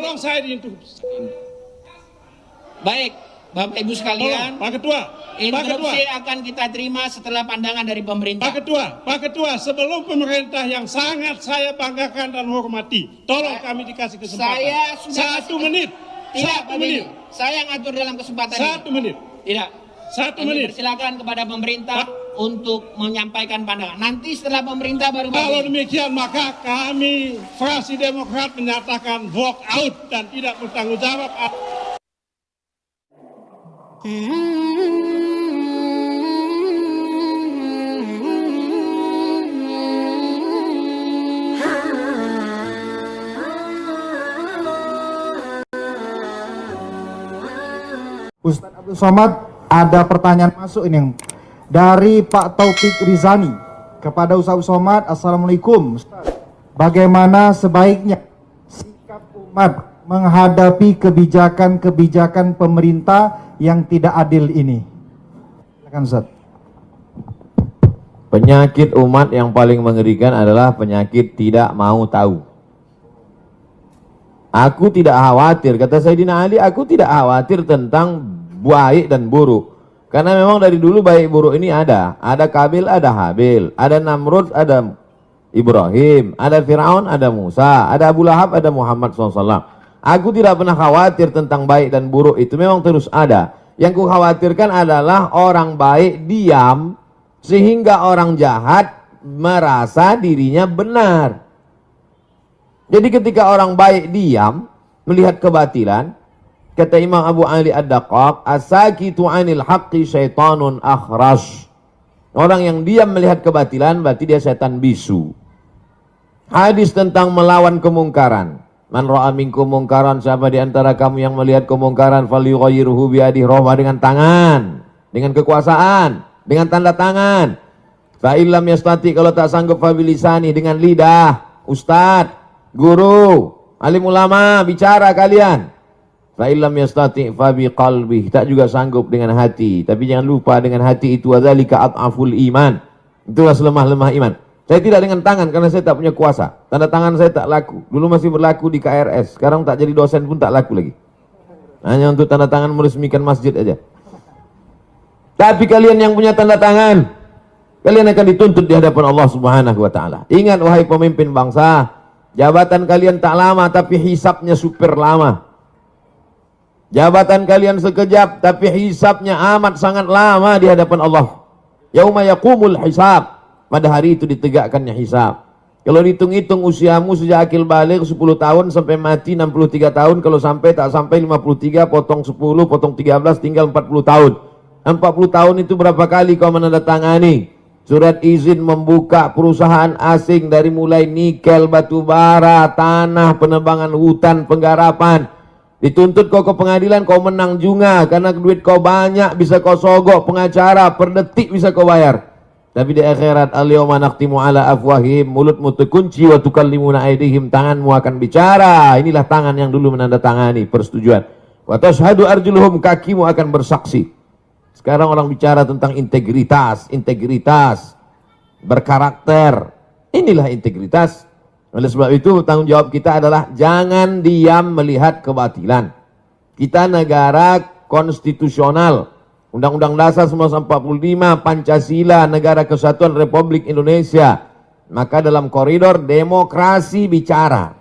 Tolong saya diinterupsi. Baik, Bapak Ibu sekalian. Pak Ketua. Interupsi akan kita terima setelah pandangan dari pemerintah. Pak Ketua, sebelum pemerintah yang sangat saya banggakan dan hormati, tolong kami dikasih kesempatan. Saya sudah 1 menit. Tidak, Pak Benny. Saya ngatur dalam kesempatan 1 menit. Tidak. 1 menit. Silakan kepada pemerintah untuk menyampaikan pandangan. Nanti setelah pemerintah baru. Kalau demikian maka kami fraksi Demokrat menyatakan walk out dan tidak bertanggung jawab. Ustadz Abdul Somad, ada pertanyaan masuk ini yang dari Pak Taufik Rizani kepada Ustadz Abdul Somad. Assalamualaikum Ustadz, bagaimana sebaiknya sikap umat menghadapi kebijakan-kebijakan pemerintah yang tidak adil ini? Silakan Ustadz. Penyakit umat yang paling mengerikan adalah penyakit tidak mau tahu. Aku tidak khawatir, kata Sayyidina Ali, aku tidak khawatir tentang baik dan buruk. Karena memang dari dulu baik buruk ini ada. Ada Kabil, ada Habil. Ada Namrud, ada Ibrahim. Ada Fir'aun, ada Musa. Ada Abu Lahab, ada Muhammad SAW. Aku tidak pernah khawatir tentang baik dan buruk. Itu memang terus ada. Yang ku khawatirkan adalah orang baik diam, sehingga orang jahat merasa dirinya benar. Jadi ketika orang baik diam, melihat kebatilan, kata Imam Abu Ali Ad-Daqqaq, as-sakitu 'anil haqqi syaitanun akhras. Orang yang diam melihat kebatilan berarti dia setan bisu. Hadis tentang melawan kemungkaran. Man ra'a minkum mungkaran, siapa di antara kamu yang melihat kemungkaran, falyughayyirhu biyadihi, rubah dengan tangan, dengan kekuasaan, dengan tanda tangan. Fa illam yastati, kalau tak sanggup, fa bilisani, dengan lidah. Ustadz, guru, alim ulama, bicara kalian. Fa illam yastati fa biqalbi, tak juga sanggup dengan hati. Tapi jangan lupa dengan hati itu adzalika at'aful iman. Itulah selemah-lemah iman. Saya tidak dengan tangan karena saya tak punya kuasa. Tanda tangan saya tak laku. Dulu masih berlaku di KRS, sekarang tak jadi dosen pun tak laku lagi. Hanya untuk tanda tangan meresmikan masjid aja. Tapi kalian yang punya tanda tangan, kalian akan dituntut di hadapan Allah Subhanahu wa taala. Ingat wahai pemimpin bangsa, jabatan kalian tak lama tapi hisapnya super lama. Jabatan kalian sekejap tapi hisapnya amat sangat lama di hadapan Allah. Yauma yaqumul hisab, pada hari itu ditegakkannya hisab. Kalau dihitung-hitung usiamu sejak akil baligh 10 tahun sampai mati 63 tahun, kalau sampai tak sampai 53, potong 10, potong 13, tinggal 40 tahun. 40 tahun itu berapa kali kau menandatangani surat izin membuka perusahaan asing dari mulai nikel, batu bara, tanah, penebangan hutan, penggarapan. Dituntut kau ke pengadilan, kau menang juga karena duit kau banyak, bisa kau sogok pengacara, per detik bisa kau bayar. Tapi di akhirat, al-yawma nakhtimu ala afwahim, mulutmu terkunci, wa tukallimuna aydihim, tanganmu akan bicara. Inilah tangan yang dulu menandatangani persetujuan. Wa tashhadu arjuluhum, kakimu akan bersaksi. Sekarang orang bicara tentang integritas, berkarakter. Inilah integritas. Oleh sebab itu tanggung jawab kita adalah jangan diam melihat kebatilan. Kita negara konstitusional. Undang-Undang Dasar 1945, Pancasila, Negara Kesatuan Republik Indonesia. Maka dalam koridor demokrasi bicara.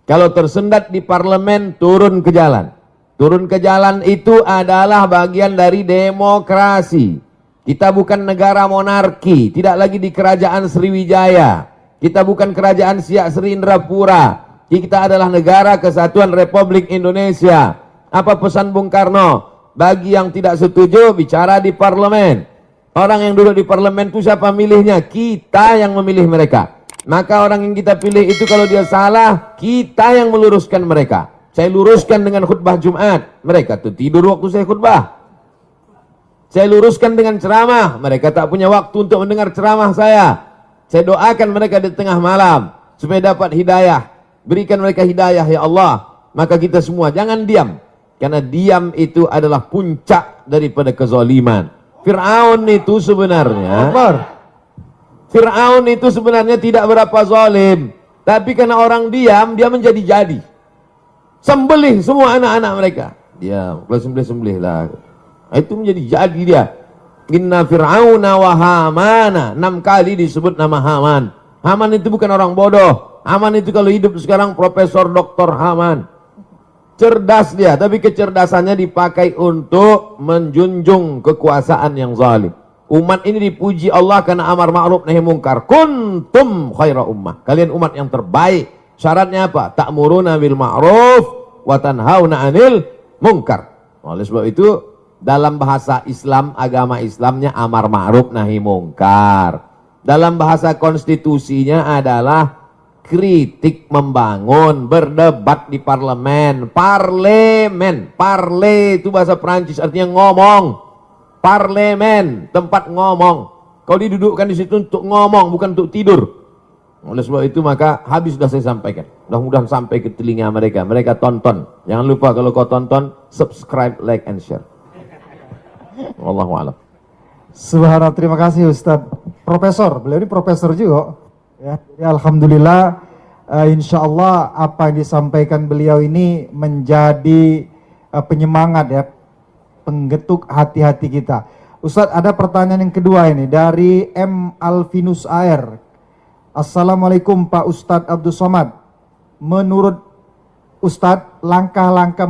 Kalau tersendat di parlemen, turun ke jalan. Turun ke jalan itu adalah bagian dari demokrasi. Kita bukan negara monarki, tidak lagi di kerajaan Sriwijaya. Kita bukan kerajaan Siak Sri Indrapura. Kita adalah negara Kesatuan Republik Indonesia. Apa pesan Bung Karno? Bagi yang tidak setuju, bicara di parlemen. Orang yang duduk di parlemen itu siapa milihnya? Kita yang memilih mereka. Maka orang yang kita pilih itu kalau dia salah, kita yang meluruskan mereka. Saya luruskan dengan khutbah Jumat, mereka tuh tidur waktu saya khutbah. Saya luruskan dengan ceramah, mereka tak punya waktu untuk mendengar ceramah saya. Saya doakan mereka di tengah malam supaya dapat hidayah. Berikan mereka hidayah ya Allah. Maka kita semua jangan diam. Karena diam itu adalah puncak daripada kezaliman. Fir'aun itu sebenarnya tidak berapa zalim. Tapi karena orang diam, dia menjadi-jadi. sembelih semua anak-anak mereka. Dia kalau sembelih lah. Itu menjadi jadi dia. Inna fir'auna wa hamana. 6 kali disebut nama Haman. Haman itu bukan orang bodoh. Haman itu kalau hidup sekarang Profesor Dr. Haman. Cerdas dia, tapi kecerdasannya dipakai untuk menjunjung kekuasaan yang zalim. Umat ini dipuji Allah karena amar ma'ruf nahi mungkar. Kuntum khaira ummah. Kalian umat yang terbaik. Syaratnya apa? Ta'muruna bil ma'ruf wa tanhauna 'anil munkar. Oleh sebab itu dalam bahasa Islam, agama Islamnya amar ma'ruf nahi mungkar. Dalam bahasa konstitusinya adalah kritik membangun, berdebat di parlemen. Parlemen, parle itu bahasa Prancis artinya ngomong. Parlemen, tempat ngomong. Kau didudukkan di situ untuk ngomong, bukan untuk tidur. Oleh sebab itu maka habis sudah saya sampaikan. Mudah-mudahan sampai ke telinga mereka. Mereka tonton. Jangan lupa kalau kau tonton, subscribe, like, and share. Wallahu a'lam. Subhanallah, terima kasih Ustadz. Profesor, beliau ini profesor juga. Ya, alhamdulillah, insya Allah apa yang disampaikan beliau ini menjadi penyemangat ya, penggetuk hati-hati kita. Ustadz, ada pertanyaan yang kedua ini dari M. Alvinus AR. Assalamualaikum Pak Ustadz Abdul Somad. Menurut Ustadz, langkah-langkah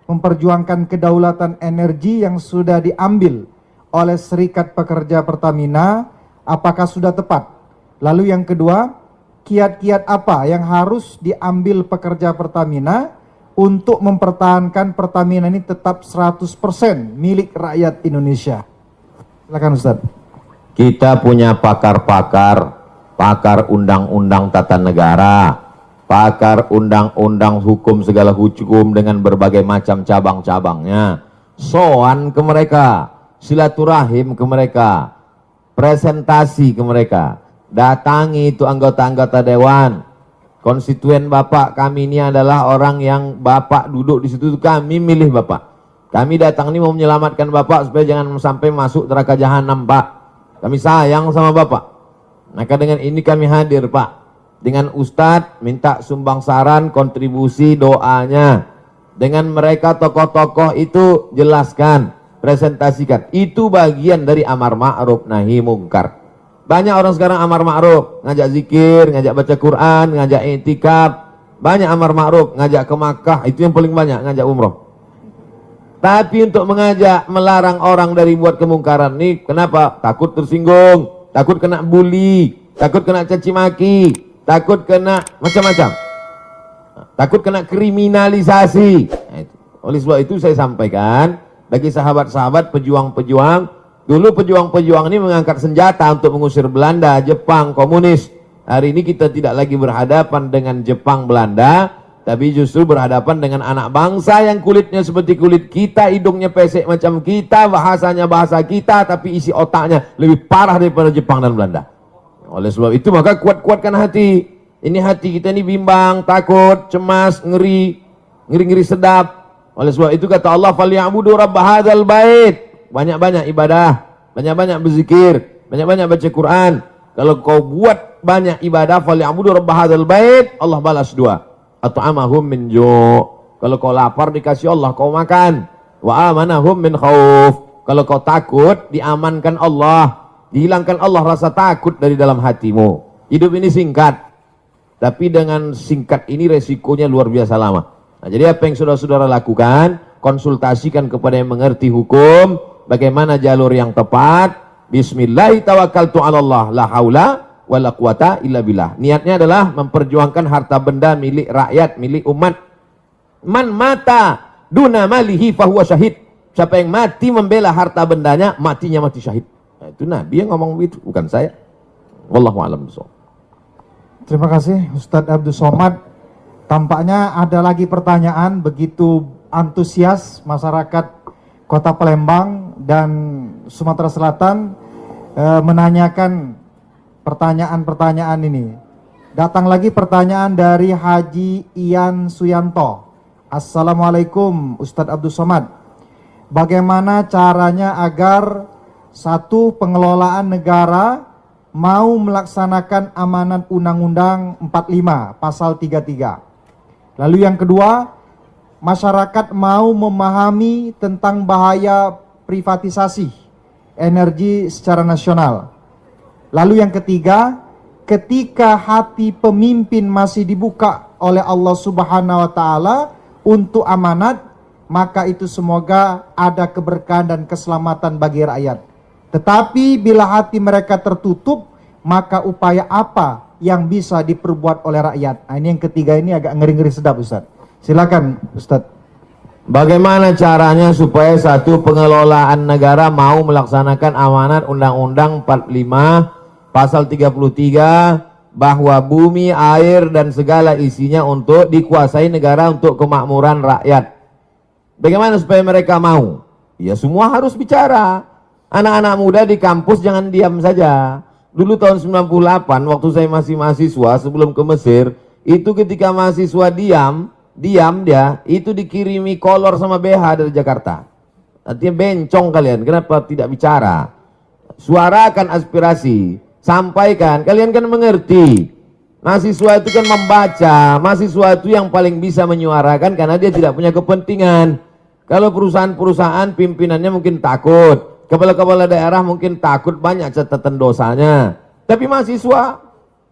memperjuangkan kedaulatan energi yang sudah diambil oleh Serikat Pekerja Pertamina, apakah sudah tepat? Lalu yang kedua, kiat-kiat apa yang harus diambil pekerja Pertamina untuk mempertahankan Pertamina ini tetap 100% milik rakyat Indonesia? Silakan Ustadz. Kita punya pakar-pakar, pakar undang-undang tata negara, pakar undang-undang hukum segala hukum dengan berbagai macam cabang-cabangnya. Soan ke mereka, silaturahim ke mereka, presentasi ke mereka. Datangi itu anggota-anggota dewan. Konstituen Bapak kami ini adalah orang yang Bapak duduk di situ, kami milih Bapak. Kami datang ini mau menyelamatkan Bapak supaya jangan sampai masuk neraka jahanam, Pak. Kami sayang sama Bapak. Maka dengan ini kami hadir, Pak. Dengan Ustadz minta sumbang saran, kontribusi, doanya. Dengan mereka tokoh-tokoh itu jelaskan, presentasikan. Itu bagian dari amar ma'ruf nahi mungkar. Banyak orang sekarang amar ma'ruf, ngajak zikir, ngajak baca Quran, ngajak i'tikaf. Banyak amar ma'ruf, ngajak ke Makkah, itu yang paling banyak, ngajak umroh. Tapi untuk mengajak, melarang orang dari buat kemungkaran ini, kenapa? Takut tersinggung, takut kena bully, takut kena caci maki, takut kena macam-macam. Takut kena kriminalisasi. Oleh sebab itu saya sampaikan, bagi sahabat-sahabat pejuang-pejuang, dulu pejuang-pejuang ini mengangkat senjata untuk mengusir Belanda, Jepang, komunis. Hari ini kita tidak lagi berhadapan dengan Jepang, Belanda, tapi justru berhadapan dengan anak bangsa yang kulitnya seperti kulit kita, hidungnya pesek macam kita, bahasanya bahasa kita, tapi isi otaknya lebih parah daripada Jepang dan Belanda. Oleh sebab itu maka kuat-kuatkan hati. Ini hati kita ini bimbang, takut, cemas, ngeri sedap. Oleh sebab itu kata Allah, "Falyabudu rabb hadzal bait." Banyak-banyak ibadah, banyak-banyak berzikir, banyak-banyak baca Quran. Kalau kau buat banyak ibadah, falyabudu rabb hadzal bait, Allah balas 2. At'amahum min ju'. Kalau kau lapar dikasih Allah kau makan. Wa amanahum min khauf. Kalau kau takut diamankan Allah, dihilangkan Allah rasa takut dari dalam hatimu. Hidup ini singkat, tapi dengan singkat ini resikonya luar biasa lama. Nah, jadi apa yang saudara-saudara lakukan? Konsultasikan kepada yang mengerti hukum, bagaimana jalur yang tepat. Bismillah tawakkaltu 'ala Allah, la haula wala quwata illa billah. Niatnya adalah memperjuangkan harta benda milik rakyat, milik umat. Man mata duna malihi fahuwa syahid. Siapa yang mati membela harta bendanya, matinya mati syahid. Nah, itu Nabi yang ngomong begitu, bukan saya. Wallahu a'lam bishawab. Terima kasih Ustadz Abdul Somad. Tampaknya ada lagi pertanyaan, begitu antusias masyarakat Kota Palembang dan Sumatera Selatan menanyakan pertanyaan-pertanyaan ini. Datang lagi pertanyaan dari Haji Ian Suyanto. Assalamualaikum Ustadz Abdul Somad. Bagaimana caranya agar satu pengelolaan negara mau melaksanakan amanat Undang-Undang 45 pasal 33? Lalu yang kedua, masyarakat mau memahami tentang bahaya privatisasi energi secara nasional. Lalu yang ketiga, ketika hati pemimpin masih dibuka oleh Allah Subhanahu wa taala untuk amanat, maka itu semoga ada keberkahan dan keselamatan bagi rakyat. Tetapi bila hati mereka tertutup, maka upaya apa yang bisa diperbuat oleh rakyat? Nah, ini yang ketiga, ini agak ngeri-ngeri sedap, Ustaz. Silakan, Ustaz. Bagaimana caranya supaya satu pengelolaan negara mau melaksanakan amanat Undang-Undang 45 Pasal 33 bahwa bumi, air dan segala isinya untuk dikuasai negara untuk kemakmuran rakyat. Bagaimana supaya mereka mau? Ya semua harus bicara. Anak-anak muda di kampus jangan diam saja. Dulu tahun 98 waktu saya masih mahasiswa sebelum ke Mesir, itu ketika mahasiswa diam dia itu dikirimi kolor sama BH dari Jakarta. Artinya bencong kalian, kenapa tidak bicara? Suarakan aspirasi, sampaikan, kalian kan mengerti. Mahasiswa itu kan membaca, mahasiswa itu yang paling bisa menyuarakan karena dia tidak punya kepentingan. Kalau perusahaan-perusahaan pimpinannya mungkin takut, kepala-kepala daerah mungkin takut, banyak catatan dosanya. Tapi mahasiswa,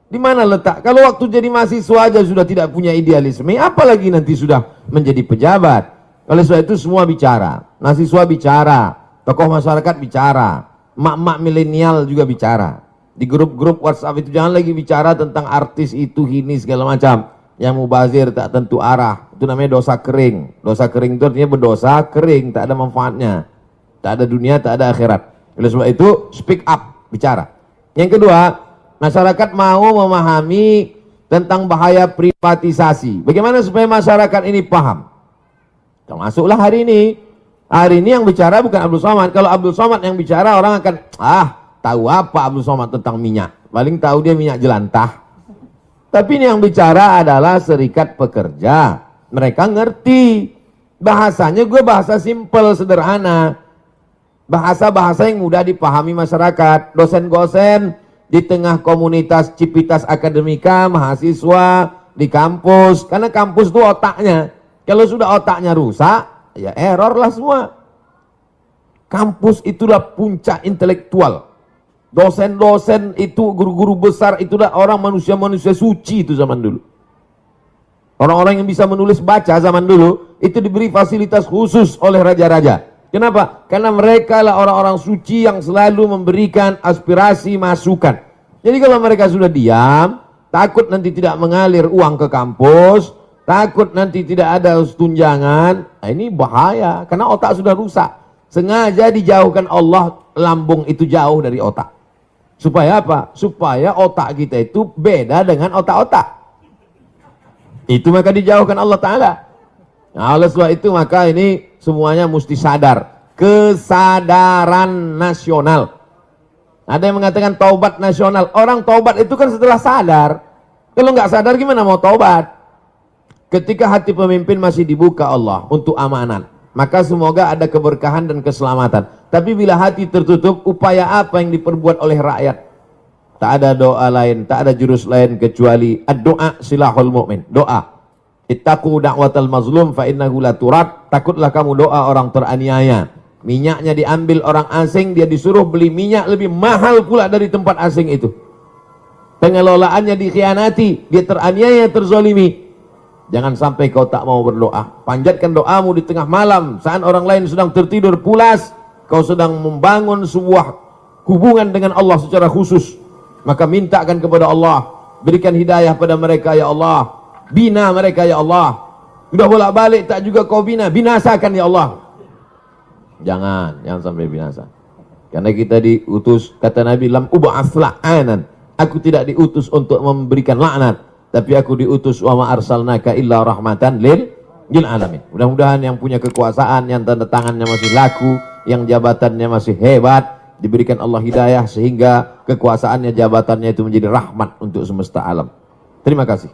di mana letak? Kalau waktu jadi mahasiswa aja sudah tidak punya idealisme, apalagi nanti sudah menjadi pejabat. Oleh sebab itu semua bicara, mahasiswa bicara, tokoh masyarakat bicara, mak-mak milenial juga bicara. Di grup-grup WhatsApp itu jangan lagi bicara tentang artis itu ini segala macam, yang mubazir tak tentu arah. Itu namanya dosa kering. Dosa kering itu artinya berdosa kering, tak ada manfaatnya, tak ada dunia, tak ada akhirat. Oleh sebab itu speak up, bicara. Yang kedua, masyarakat mau memahami tentang bahaya privatisasi. Bagaimana supaya masyarakat ini paham? Termasuklah hari ini. Hari ini yang bicara bukan Abdul Somad. Kalau Abdul Somad yang bicara, orang akan tahu apa Abdul Somad tentang minyak? Paling tahu dia minyak jelantah. Tapi ini yang bicara adalah serikat pekerja. Mereka ngerti. Bahasanya gue bahasa simpel, sederhana. Bahasa-bahasa yang mudah dipahami masyarakat. Dosen-dosen di tengah komunitas Civitas Akademika, mahasiswa di kampus. Karena kampus itu otaknya. Kalau sudah otaknya rusak, ya error lah semua. Kampus itulah puncak intelektual. Dosen-dosen itu, guru-guru besar itulah orang manusia-manusia suci itu zaman dulu. Orang-orang yang bisa menulis baca zaman dulu, itu diberi fasilitas khusus oleh raja-raja. Kenapa? Karena mereka lah orang-orang suci yang selalu memberikan aspirasi, masukan. Jadi kalau mereka sudah diam, takut nanti tidak mengalir uang ke kampus, takut nanti tidak ada tunjangan, ini bahaya, karena otak sudah rusak. Sengaja dijauhkan Allah, lambung itu jauh dari otak. Supaya apa? Supaya otak kita itu beda dengan otak-otak. Itu maka dijauhkan Allah Ta'ala. Nah, oleh sebab itu maka ini semuanya mesti sadar. Kesadaran nasional. Ada yang mengatakan taubat nasional. Orang taubat itu kan setelah sadar. Kalau nggak sadar gimana mau taubat? Ketika hati pemimpin masih dibuka Allah untuk amanat, maka semoga ada keberkahan dan keselamatan. Tapi bila hati tertutup, upaya apa yang diperbuat oleh rakyat? Tak ada doa lain, tak ada jurus lain kecuali ad-doa silahul mu'min. Doa. Ittaqu da'watal mazlum fa innahu la turad. Takutlah kamu doa orang teraniaya. Minyaknya diambil orang asing, dia disuruh beli minyak lebih mahal pula dari tempat asing itu. Pengelolaannya dikhianati, dia teraniaya, terzolimi. Jangan sampai kau tak mau berdoa. Panjatkan doamu di tengah malam, saat orang lain sedang tertidur pulas, kau sedang membangun sebuah hubungan dengan Allah secara khusus. Maka mintakan kepada Allah, berikan hidayah pada mereka ya Allah, bina mereka ya Allah. Sudah bolak-balik tak juga kau bina, binasakan ya Allah. Jangan sampai binasa. Karena kita diutus, kata Nabi, lam ub'ats la'anan. Aku tidak diutus untuk memberikan laknat, tapi aku diutus wa ma arsalnaka illa rahmatan lil alamin. Mudah-mudahan yang punya kekuasaan, yang tanda tangannya masih laku, yang jabatannya masih hebat, diberikan Allah hidayah sehingga kekuasaannya, jabatannya itu menjadi rahmat untuk semesta alam. Terima kasih.